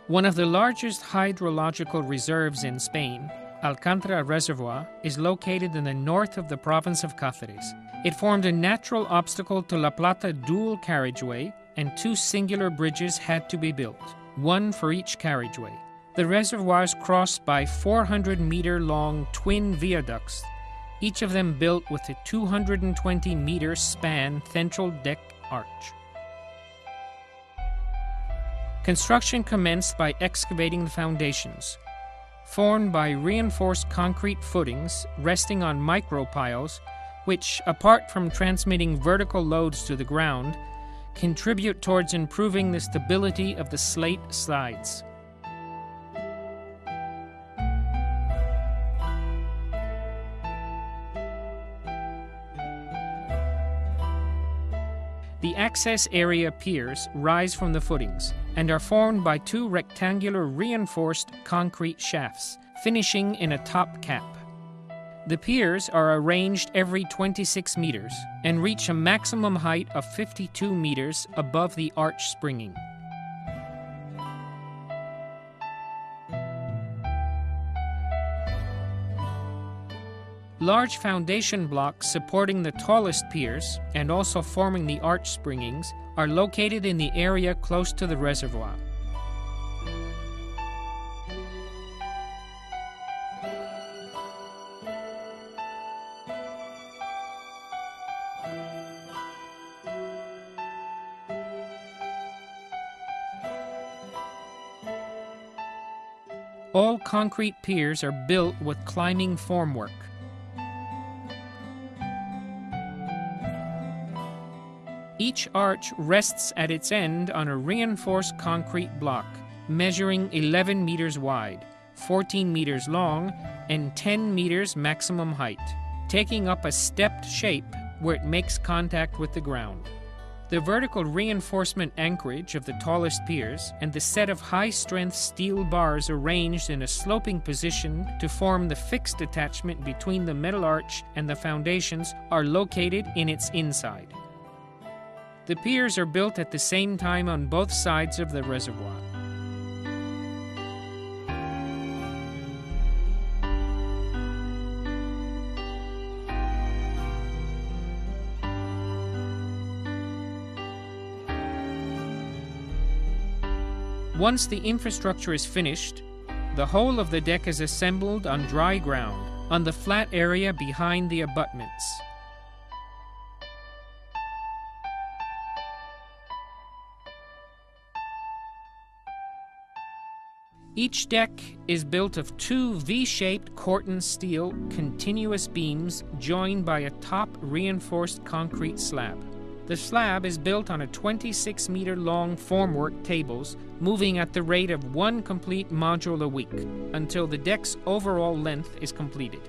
One of the largest hydrological reserves in Spain, Alconetar Reservoir, is located in the north of the province of Cáceres. It formed a natural obstacle to La Plata dual carriageway, and two singular bridges had to be built, one for each carriageway. The reservoir is crossed by 400-meter-long twin viaducts, each of them built with a 220-meter span central deck arch. Construction commenced by excavating the foundations, formed by reinforced concrete footings resting on micropiles, which, apart from transmitting vertical loads to the ground, contribute towards improving the stability of the slate sides. The access area piers rise from the footings and are formed by two rectangular reinforced concrete shafts, finishing in a top cap. The piers are arranged every 26 meters and reach a maximum height of 52 meters above the arch springing. Large foundation blocks supporting the tallest piers and also forming the arch springings are located in the area close to the reservoir. All concrete piers are built with climbing formwork. Each arch rests at its end on a reinforced concrete block, measuring 11 meters wide, 14 meters long, and 10 meters maximum height, taking up a stepped shape where it makes contact with the ground. The vertical reinforcement anchorage of the tallest piers and the set of high-strength steel bars arranged in a sloping position to form the fixed attachment between the metal arch and the foundations are located in its inside. The piers are built at the same time on both sides of the reservoir. Once the infrastructure is finished, the whole of the deck is assembled on dry ground, on the flat area behind the abutments. Each deck is built of two V-shaped Corten steel continuous beams joined by a top reinforced concrete slab. The slab is built on a 26-meter-long formwork tables, moving at the rate of one complete module a week, until the deck's overall length is completed.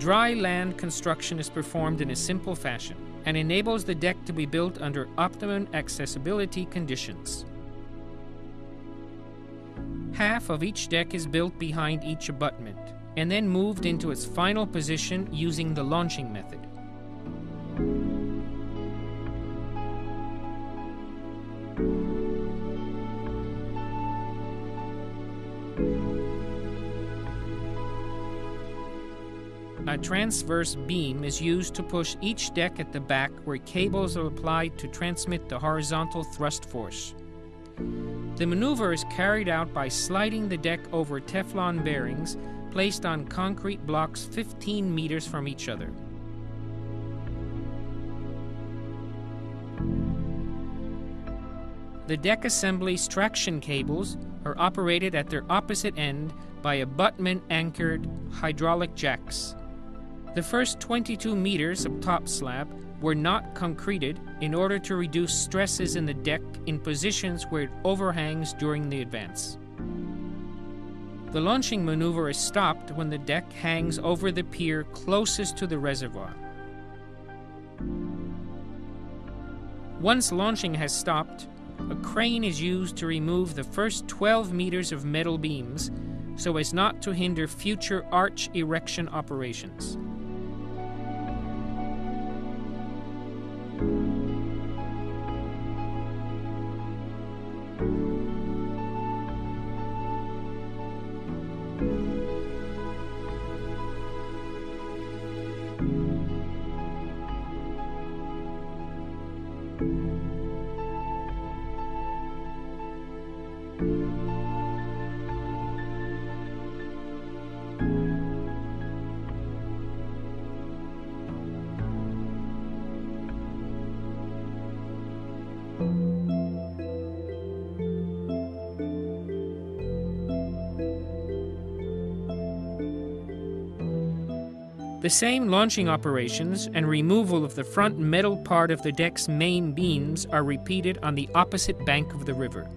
Dry land construction is performed in a simple fashion and enables the deck to be built under optimum accessibility conditions. Half of each deck is built behind each abutment and then moved into its final position using the launching method. A transverse beam is used to push each deck at the back where cables are applied to transmit the horizontal thrust force. The maneuver is carried out by sliding the deck over Teflon bearings placed on concrete blocks 15 meters from each other. The deck assembly's traction cables are operated at their opposite end by abutment-anchored hydraulic jacks. The first 22 meters of top slab were not concreted in order to reduce stresses in the deck in positions where it overhangs during the advance. The launching maneuver is stopped when the deck hangs over the pier closest to the reservoir. Once launching has stopped, a crane is used to remove the first 12 meters of metal beams, so as not to hinder future arch erection operations. The same launching operations and removal of the front metal part of the deck's main beams are repeated on the opposite bank of the river.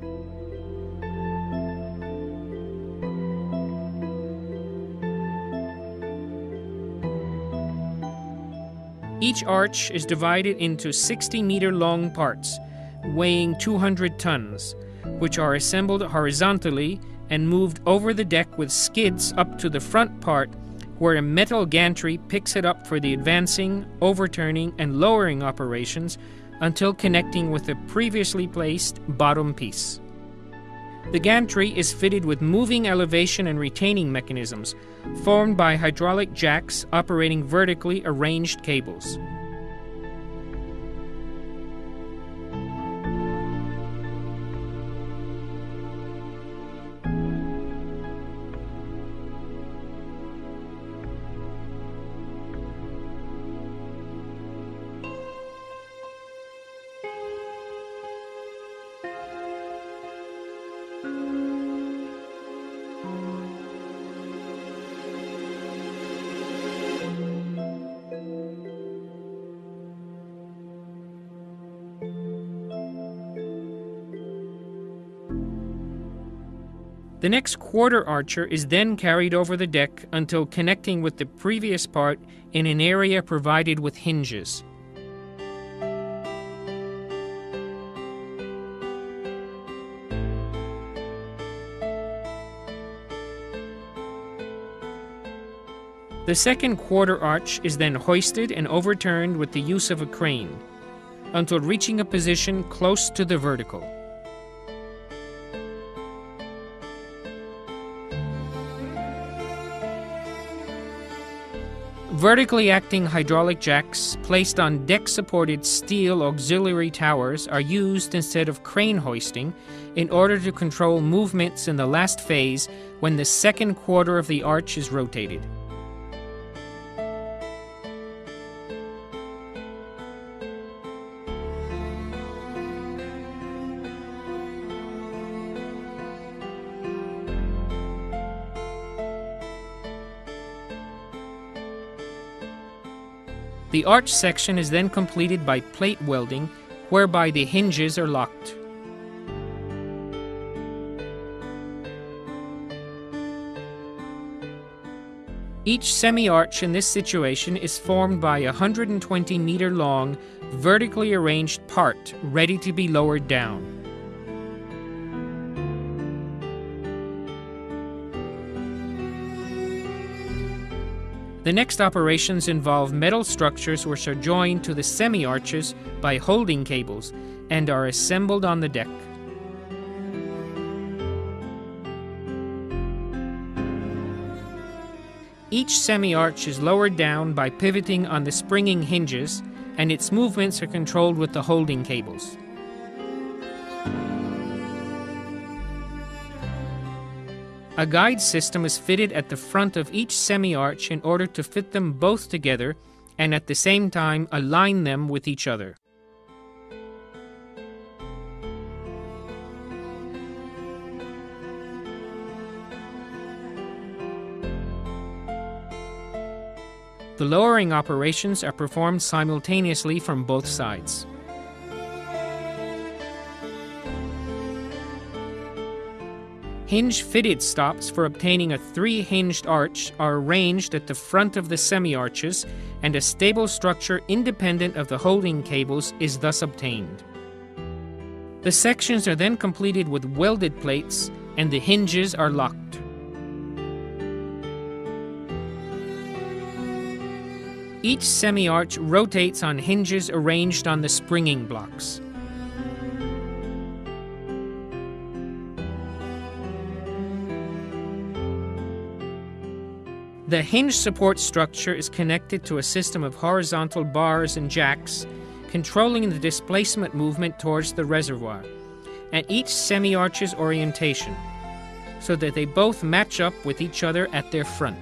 Each arch is divided into 60-meter-long parts, weighing 200 tons, which are assembled horizontally and moved over the deck with skids up to the front part, where a metal gantry picks it up for the advancing, overturning, and lowering operations until connecting with the previously placed bottom piece. The gantry is fitted with moving elevation and retaining mechanisms, formed by hydraulic jacks operating vertically arranged cables. The next quarter archer is then carried over the deck until connecting with the previous part in an area provided with hinges. The second quarter arch is then hoisted and overturned with the use of a crane until reaching a position close to the vertical. Vertically acting hydraulic jacks placed on deck-supported steel auxiliary towers are used instead of crane hoisting in order to control movements in the last phase when the second quarter of the arch is rotated. The arch section is then completed by plate welding, whereby the hinges are locked. Each semi-arch in this situation is formed by a 120-meter-long, vertically arranged part ready to be lowered down. The next operations involve metal structures which are joined to the semi-arches by holding cables and are assembled on the deck. Each semi-arch is lowered down by pivoting on the springing hinges, and its movements are controlled with the holding cables. A guide system is fitted at the front of each semi-arch in order to fit them both together and at the same time align them with each other. The lowering operations are performed simultaneously from both sides. Hinge-fitted stops for obtaining a 3-hinged arch are arranged at the front of the semi-arches, and a stable structure independent of the holding cables is thus obtained. The sections are then completed with welded plates, and the hinges are locked. Each semi-arch rotates on hinges arranged on the springing blocks. The hinge support structure is connected to a system of horizontal bars and jacks, controlling the displacement movement towards the reservoir, and each semi-arch's orientation, so that they both match up with each other at their front.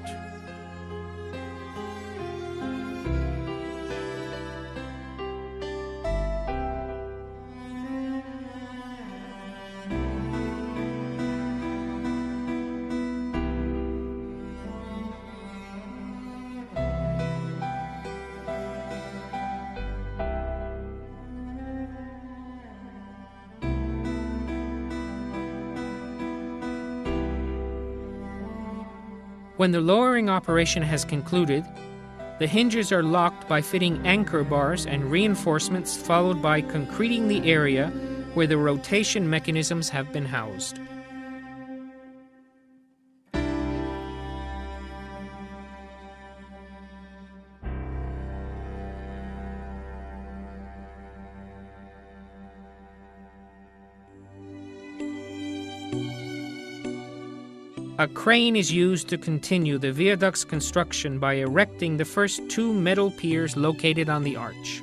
When the lowering operation has concluded, the hinges are locked by fitting anchor bars and reinforcements, followed by concreting the area where the rotation mechanisms have been housed. A crane is used to continue the viaduct's construction by erecting the first two metal piers located on the arch.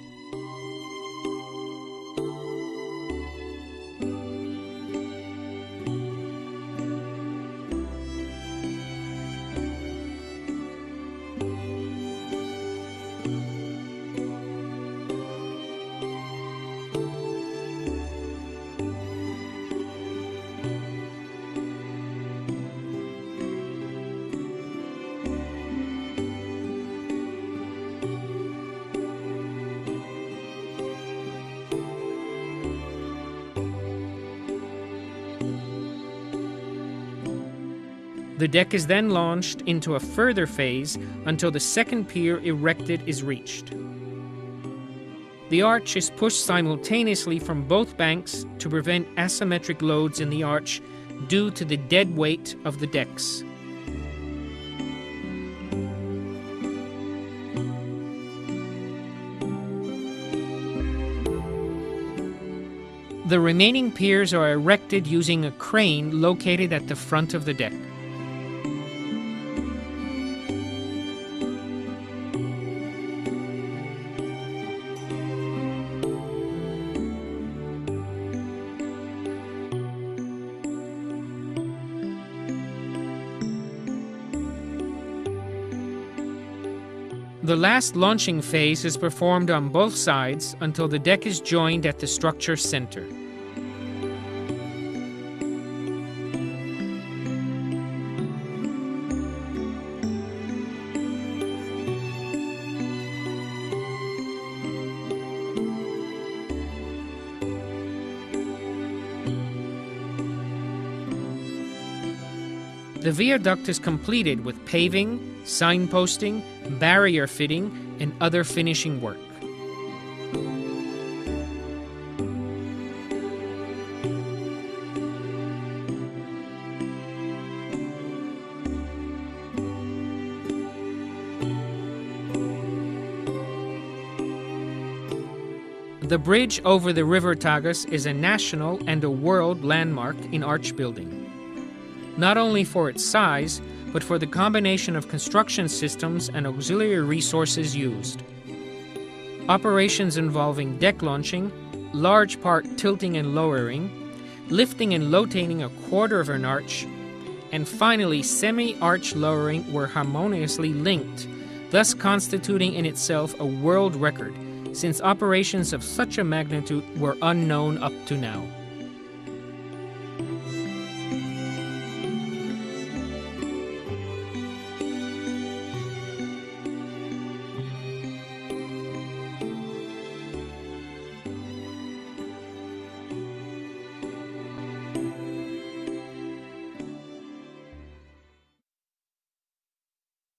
The deck is then launched into a further phase until the second pier erected is reached. The arch is pushed simultaneously from both banks to prevent asymmetric loads in the arch due to the dead weight of the decks. The remaining piers are erected using a crane located at the front of the deck. The last launching phase is performed on both sides until the deck is joined at the structure's center. The viaduct is completed with paving, signposting, barrier fitting, and other finishing work. The bridge over the River Tagus is a national and a world landmark in arch building, not only for its size, but for the combination of construction systems and auxiliary resources used. Operations involving deck launching, large part tilting and lowering, lifting and lotating a quarter of an arch, and finally semi-arch lowering were harmoniously linked, thus constituting in itself a world record, since operations of such a magnitude were unknown up to now.